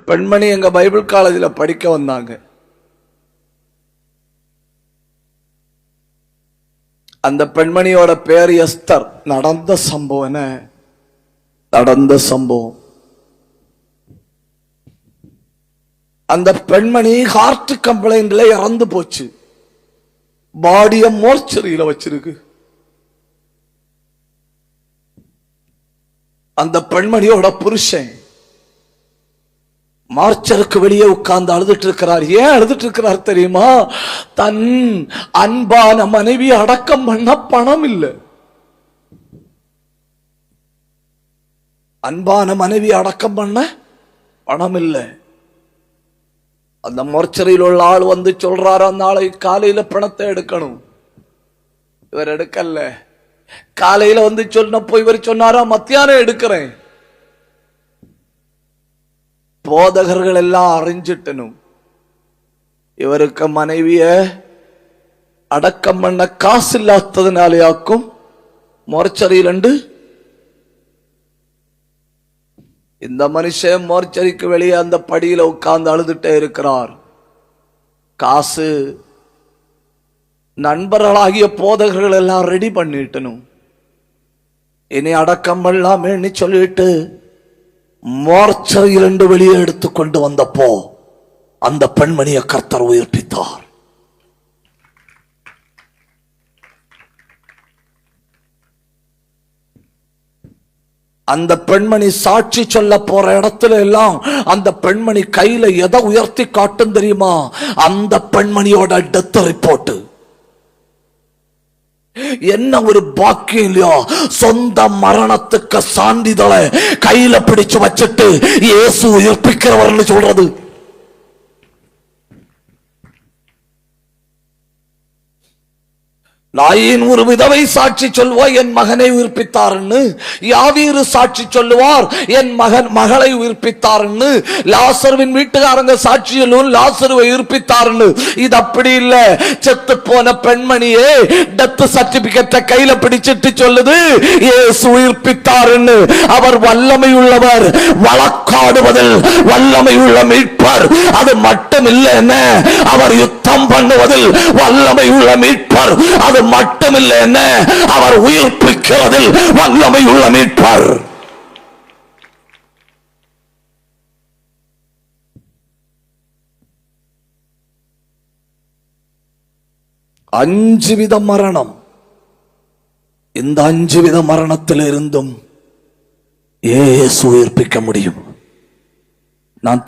பெண்மணி எங்க பைபிள் காலேஜில் படிக்க வந்தாங்க. அந்த பெண்மணியோட பேர் எஸ்தர். நடந்த சம்பவம். அந்த பெண்மணி ஹார்ட் கம்ப்ளைண்ட்ல இறந்து போச்சு. பாடிய மோர்ச்சரியில வச்சிருக்கு. அந்த பெண்மணியோட புருஷன் மார்ச்சருக்கு வெளியே உட்கார்ந்து அழுதுட்டு இருக்கிறார். ஏன் அழுதுட்டு இருக்கிறார் தெரியுமா? தன் அன்பான மனைவி அடக்கம் பண்ண பணம் இல்லை. அன்பான மனைவி அடக்கம் பண்ண பணம் இல்லை. அந்த மோர்ச்சரியில் உள்ள ஆள் வந்து சொல்றாரு, நாளை காலையில பணத்தை எடுக்கணும். இவர் எடுக்கல. காலையில வந்து சொன்னப்போ இவர் சொன்னாரா, மத்தியானம் எடுக்கிறேன். போதகர்கள் எல்லாம் அறிஞ்சிட்டனும். இவருக்கு மனைவிய அடக்கம் பண்ண காசு இல்லாததுனாலேயாக்கும் மோர்ச்சரியில் இந்த மனுஷன் மோர்ச்சரிக்கு வெளியே அந்த படியில உட்கார்ந்து அழுதுட்டே இருக்கிறார். காசு நண்பர்களாகிய போதகர்கள் எல்லாம் ரெடி பண்ணிட்டனும். இனி அடக்கம் பண்ணலாமேன்னு சொல்லிட்டு மோர்ச்சரியிலிருந்து வெளியே எடுத்து கொண்டு வந்தப்போ அந்த பெண்மணியை கர்த்தர் உயிர்ப்பித்தார். அந்த பெண்மணி சாட்சி சொல்ல போற இடத்துல எல்லாம் அந்த பெண்மணி கையில எதை உயர்த்தி காட்டும் தெரியுமா? அந்த பெண்மணியோட டெத் ரிப்போர்ட். என்ன ஒரு பாக்கியம் இல்லையா? சொந்த மரணத்துக்கு சான்றிதழை கையில பிடிச்சு வச்சுட்டு இயேசு உயிர்ப்பிக்கிறவர்னு சொல்றது. நாயின் ஒரு விதவை சாட்சி சொல்லுவா, என் மகனை உயிர்ப்பித்தார்னு. யாவீரு சாட்சி சொல்லுவார், என் மகளை உயிர்ப்பித்தார்னு. லாசருவின் வீட்டுக்காரங்க சாட்சி சொல்லுவோம், லாசருவை உயிர்ப்பித்தார்னு. இது அப்படி இல்ல. செத்து போன பெண்மணியே டெத் சர்டிபிகேட்டை கையில பிடிச்சிட்டு சொல்லுது, இயேசு உயிர்ப்பித்தார்னு. அவர் வல்லமை உள்ளவர், வழக்காடுவதில் வல்லமை உள்ள மீட்பர். அது மட்டும் இல்ல, அவர் யுத்தம் பண்ணுவதில் வல்லமை உள்ள மீட்பர். அது மட்டுமில்லை, அவர் உயிர்ப்பிக்கிறதில் வல்லமை உள்ள மீட்பர். அஞ்சு வித மரணம். இந்த அஞ்சு வித மரணத்தில் இருந்தும் இயேசு உயிர்ப்பிக்க முடியும். நான்